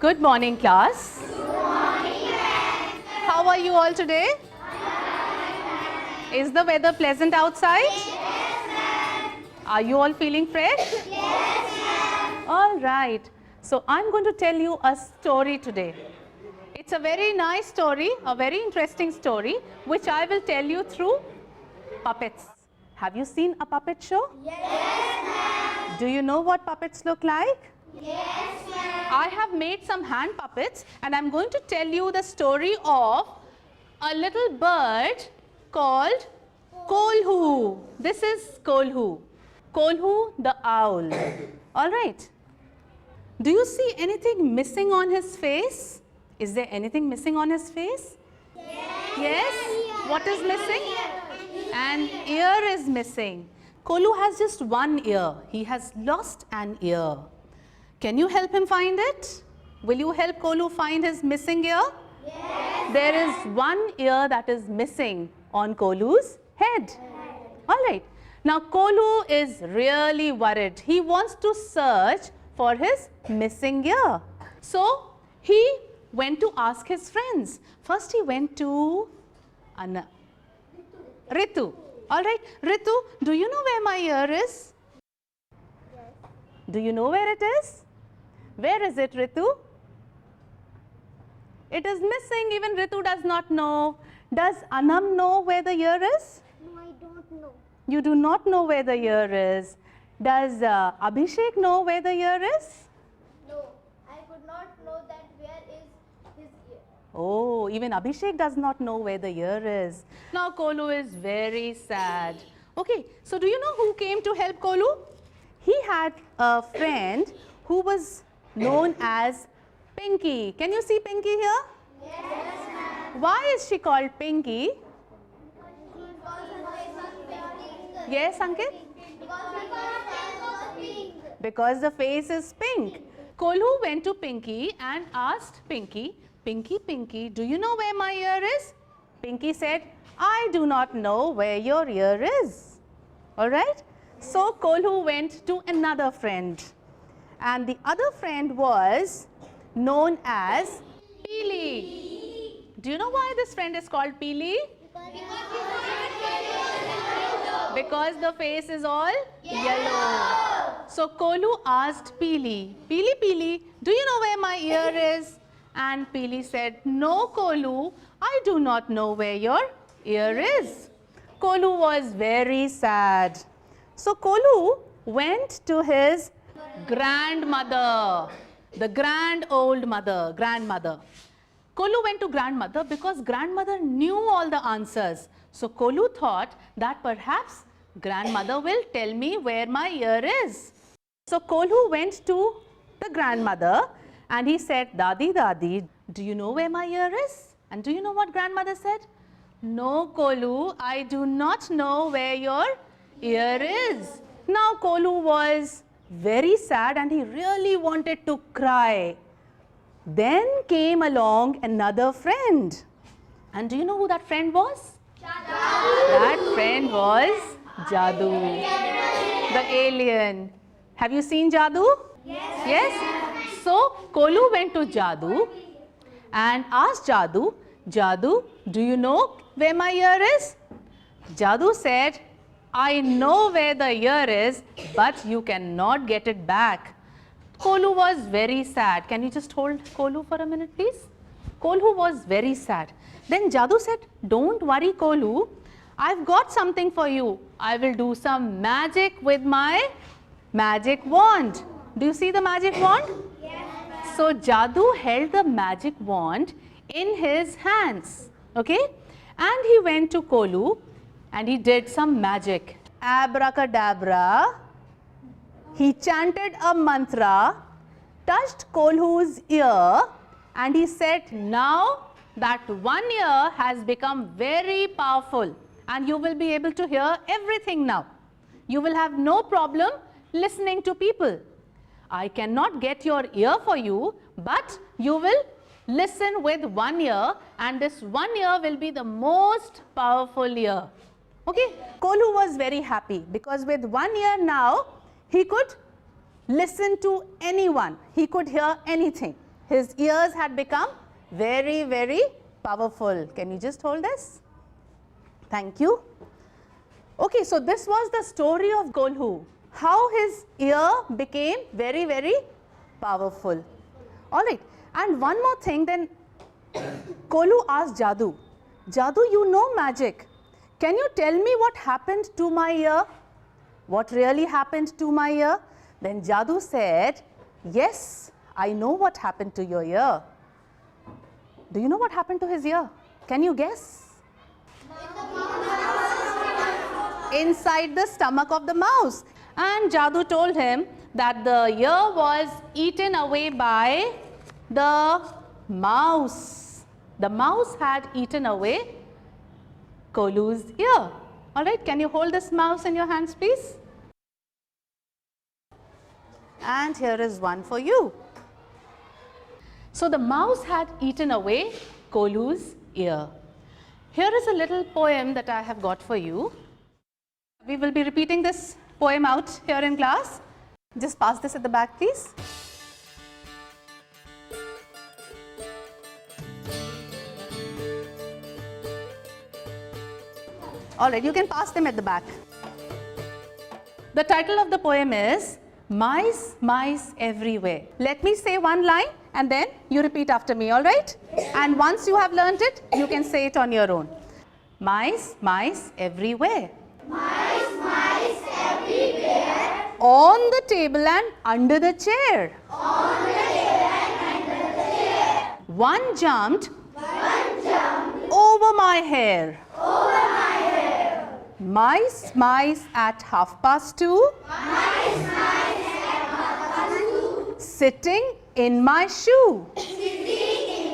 Good morning, class. Good morning, ma'am. How are you all today? Is the weather pleasant outside? Yes, ma'am. Are you all feeling fresh? Yes, ma'am. All right. So I'm going to tell you a story today. It's a very nice story, a very interesting story, which I will tell you through puppets. Have you seen a puppet show? Yes, ma'am. Do you know what puppets look like? Yes, ma'am. I have made some hand puppets and I'm going to tell you the story of a little bird called Kolhu. This is Kolhu. Kolhu the owl. All right. Do you see anything missing on his face? Is there anything missing on his face? Yes? What is missing? An ear is missing. Kolhu has just one ear. He has lost an ear. Can you help him find it? Will you help Kolhu find his missing ear? Yes. There is one ear that is missing on Kolhu's head. All right. Now Kolhu is really worried. He wants to search for his missing ear. So he went to ask his friends. First he went to Ritu. All right. Ritu, do you know where my ear is? Yes. Do you know where it is? Where is it, Ritu? It is missing. Even Ritu does not know. Does Anam know where the ear is? No, I don't know. You do not know where the ear is. Does Abhishek know where the ear is? No, I could not know that where is his ear. Oh, even Abhishek does not know where the ear is. Now Kolhu is very sad. Okay, so do you know who came to help Kolhu? He had a friend who was known as Pinky. Can you see Pinky here? Yes, ma'am. Why is she called Pinky? Yes, Ankit? Because the face is pink. Kolhu went to Pinky and asked Pinky, Pinky, do you know where my ear is? Pinky said, I do not know where your ear is. Alright? So Kolhu went to another friend. And the other friend was known as Peely. Do you know why this friend is called Peely? Because the face is all yellow. So Kolhu asked Peely, Peely, do you know where my ear is? And Peely said, no Kolhu, I do not know where your ear is. Kolhu was very sad. So Kolhu went to his grandmother, the grandmother. Kolhu went to grandmother because grandmother knew all the answers. So Kolhu thought that perhaps grandmother will tell me where my ear is. So Kolhu went to the grandmother and he said, Dadi, do you know where my ear is? And do you know what grandmother said? No Kolhu, I do not know where your ear is. Now Kolhu was very sad and he really wanted to cry. Then came along another friend. And do you know who that friend was? That friend was Jadu, the alien. Have you seen Jadu? Yes? So Kolhu went to Jadu and asked Jadu, do you know where my ear is? Jadu said, I know where the ear is, but you cannot get it back. Kolhu was very sad. Can you just hold Kolhu for a minute, please? Kolhu was very sad. Then Jadu said, don't worry, Kolhu. I've got something for you. I will do some magic with my magic wand. Do you see the magic wand? Yes, ma'am. So Jadu held the magic wand in his hands. Okay? And he went to Kolhu and he did some magic. Abracadabra. He chanted a mantra, touched Kolhu's ear, and he said, now that one ear has become very powerful and you will be able to hear everything now. You will have no problem listening to people. I cannot get your ear for you, but you will listen with one ear and this one ear will be the most powerful ear. Okay, Kolhu was very happy because with one ear now, he could listen to anyone. He could hear anything. His ears had become very, very powerful. Can you just hold this? Thank you. Okay, so this was the story of Kolhu. How his ear became very, very powerful. Alright, and one more thing then, Kolhu asked Jadu, Jadu, you know magic. Can you tell me what happened to my ear? What really happened to my ear? Then Jadu said, yes, I know what happened to your ear. Do you know what happened to his ear? Can you guess? Inside the stomach of the mouse. And Jadu told him that the ear was eaten away by the mouse. The mouse had eaten away Kolhu's ear. Alright, can you hold this mouse in your hands, please? And here is one for you. So the mouse had eaten away Kolhu's ear. Here is a little poem that I have got for you. We will be repeating this poem out here in class. Just pass this at the back, please. Alright, you can pass them at the back. The title of the poem is Mice, Mice Everywhere. Let me say one line and then you repeat after me, alright? And once you have learnt it, you can say it on your own. Mice, mice everywhere. Mice, mice everywhere. On the table and under the chair. On the table and under the chair. One jumped One over my hair. over my hair. Mice, mice at 2:30. Mice, mice at 2:30. Sitting in my shoe. Sitting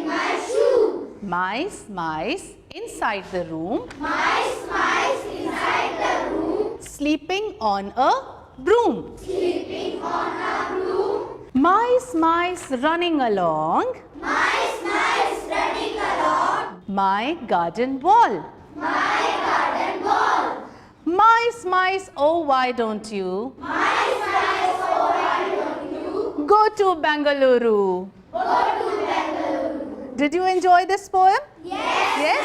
in my shoe. Mice, mice inside the room. Mice, mice inside the room. Sleeping on a broom. Sleeping on a broom. Mice, mice running along Mice, mice running along my garden wall. my garden wall. Mice, mice, oh why don't you Mice, mice, oh why don't you go to Bengaluru? go to Bengaluru? Did you enjoy this poem? Yes. Yes?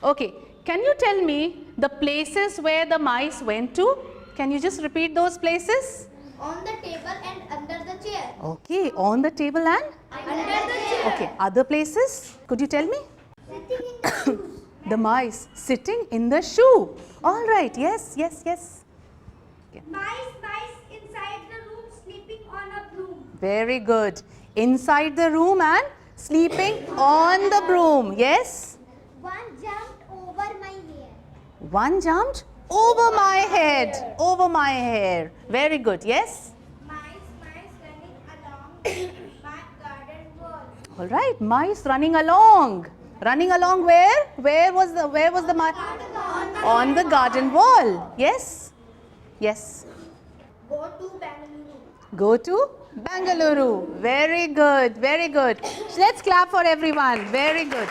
Okay. Can you tell me the places where the mice went to? Can you just repeat those places? On the table and under the chair. Okay. On the table and? Under the chair. Okay. Other places? Could you tell me? Sitting in the shoes. The mice sitting in the shoe. All right. Yes, yes, yes. Mice, mice inside the room sleeping on a broom. Very good. Inside the room and sleeping on the broom. Yes? One jumped over my hair. One jumped over my head. Over my hair. Very good. Yes? Mice, mice running along my garden wall. All right. Mice running along. Running along where? Where was the mice? On the garden wall. Yes? Yes. Go to Bengaluru. Go to Bengaluru. Very good. Very good. Let's clap for everyone. Very good.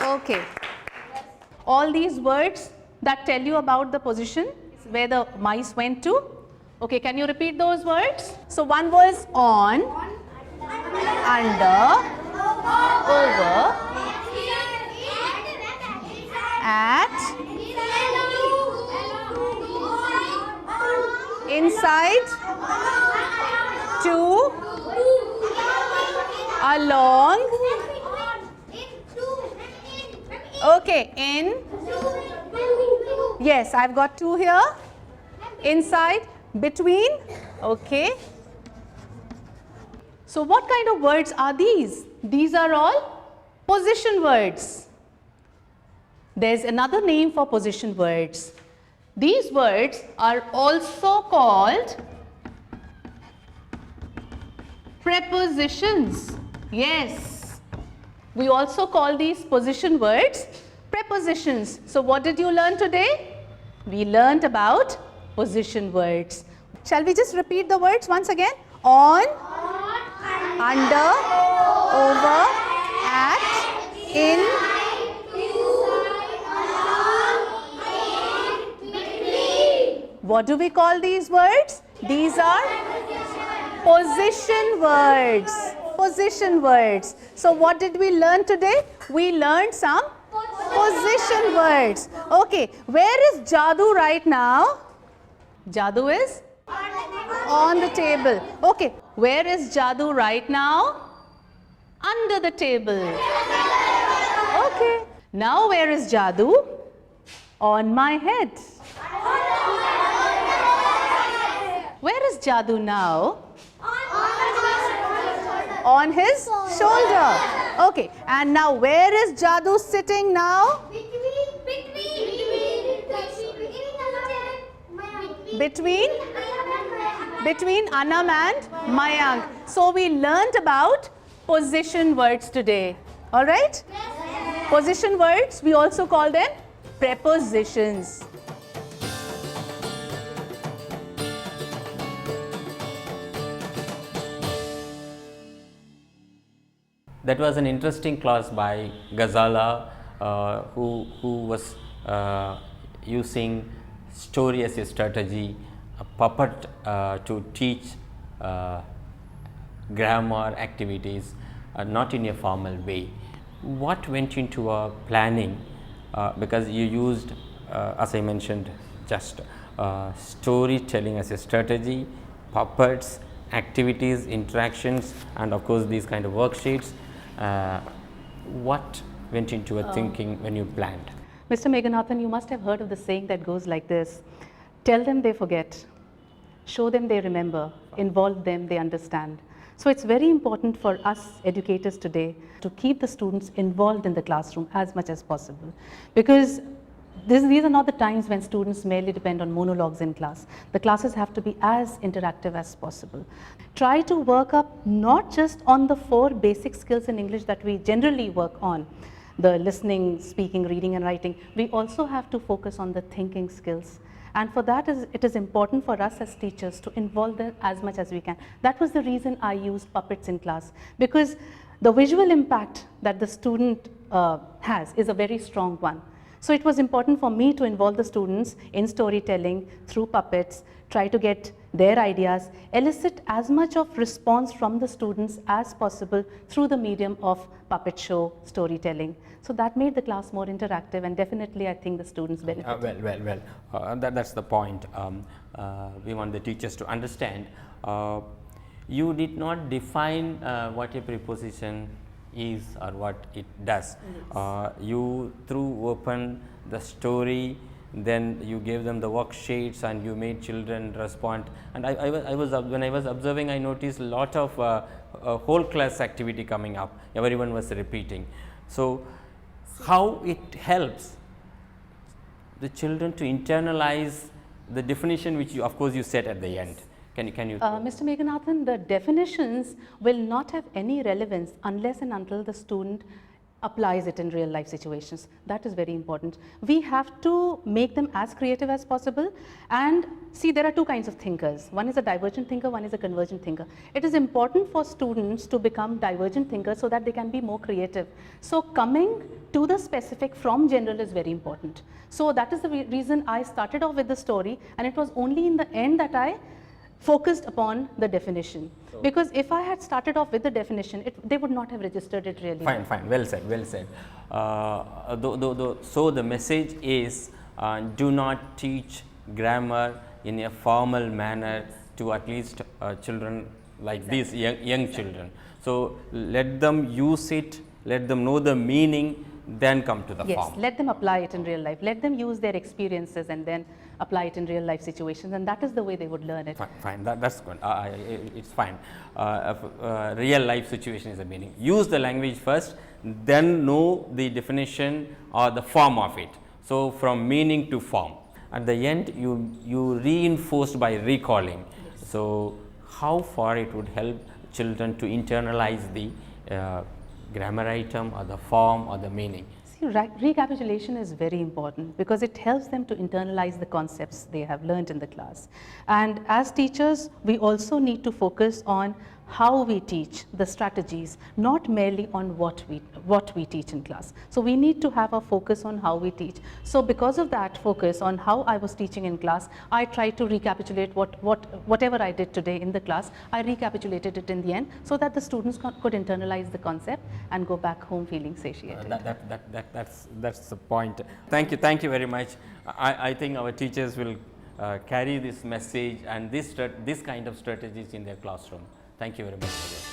Okay. All these words that tell you about the position where the mice went to. Okay, can you repeat those words? So one was on, under, over, at, inside, to, along. Okay, in. Yes, I've got two here. Inside, between. Okay. So what kind of words are these? These are all position words. There's another name for position words. These words are also called prepositions. Yes. We also call these position words prepositions. So what did you learn today? We learned about position words. Shall we just repeat the words once again? On, under, over, at, in. What do we call these words? These are position words. Position words. So what did we learn today? We learned some position words. Okay, where is Jadu right now? Jadu is on the table. Okay, where is Jadu right now? Under the table. Okay, now where is Jadu? On my head. Where is Jadu now? On his shoulder. Okay, and now where is Jadu sitting now? Between Anam and Mayank. So we learned about position words today. All right? Position words, we also call them prepositions. That was an interesting class by Ghazala, who was using story as a strategy, a puppet to teach grammar activities, not in a formal way. What went into our planning? Because you used, as I mentioned, just storytelling as a strategy, puppets, activities, interactions, and of course these kind of worksheets. What went into your thinking when you planned? Mr. Meganathan, you must have heard of the saying that goes like this: tell them they forget, show them they remember, involve them they understand. So it's very important for us educators today to keep the students involved in the classroom as much as possible, because these are not the times when students merely depend on monologues in class. The classes have to be as interactive as possible. Try to work up not just on the 4 basic skills in English that we generally work on, the listening, speaking, reading and writing. We also have to focus on the thinking skills. And for that, it is important for us as teachers to involve them as much as we can. That was the reason I used puppets in class, because the visual impact that the student has is a very strong one. So it was important for me to involve the students in storytelling through puppets, try to get their ideas, elicit as much of response from the students as possible through the medium of puppet show storytelling. So that made the class more interactive, and definitely I think the students benefited. That's the point. We want the teachers to understand. You did not define what a preposition is or what it does. Yes. You threw open the story, then you gave them the worksheets and you made children respond. And when I was observing, I noticed a lot of whole class activity coming up. Everyone was repeating. So how it helps the children to internalize the definition which you, of course, you said at the end. Can you? Mr. Meganathan, the definitions will not have any relevance unless and until the student applies it in real life situations. That is very important. We have to make them as creative as possible. And see, there are 2 kinds of thinkers. One is a divergent thinker, one is a convergent thinker. It is important for students to become divergent thinkers so that they can be more creative. So coming to the specific from general is very important. So that is the reason I started off with the story, and it was only in the end that I focused upon the definition. So, because if I had started off with the definition, they would not have registered it really. Fine, well said. So the message is, do not teach grammar in a formal manner to at least children like these young children. So let them use it, let them know the meaning, then come to the form. Yes, let them apply it in real life. Let them use their experiences and then apply it in real life situations, and that is the way they would learn it. Fine. That's good. It's fine. Real life situation is the meaning. Use the language first, then know the definition or the form of it. So from meaning to form. At the end, you reinforced by recalling. Yes. So how far it would help children to internalize the grammar item or the form or the meaning? See, recapitulation is very important because it helps them to internalize the concepts they have learned in the class. And as teachers, we also need to focus on how we teach, the strategies, not merely on what we teach in class. So we need to have a focus on how we teach. So because of that focus on how I was teaching in class, I tried to recapitulate whatever I did today in the class, I recapitulated it in the end so that the students could internalize the concept and go back home feeling satiated. That's the point. Thank you very much. I think our teachers will carry this message and this kind of strategies in their classroom. Thank you very much.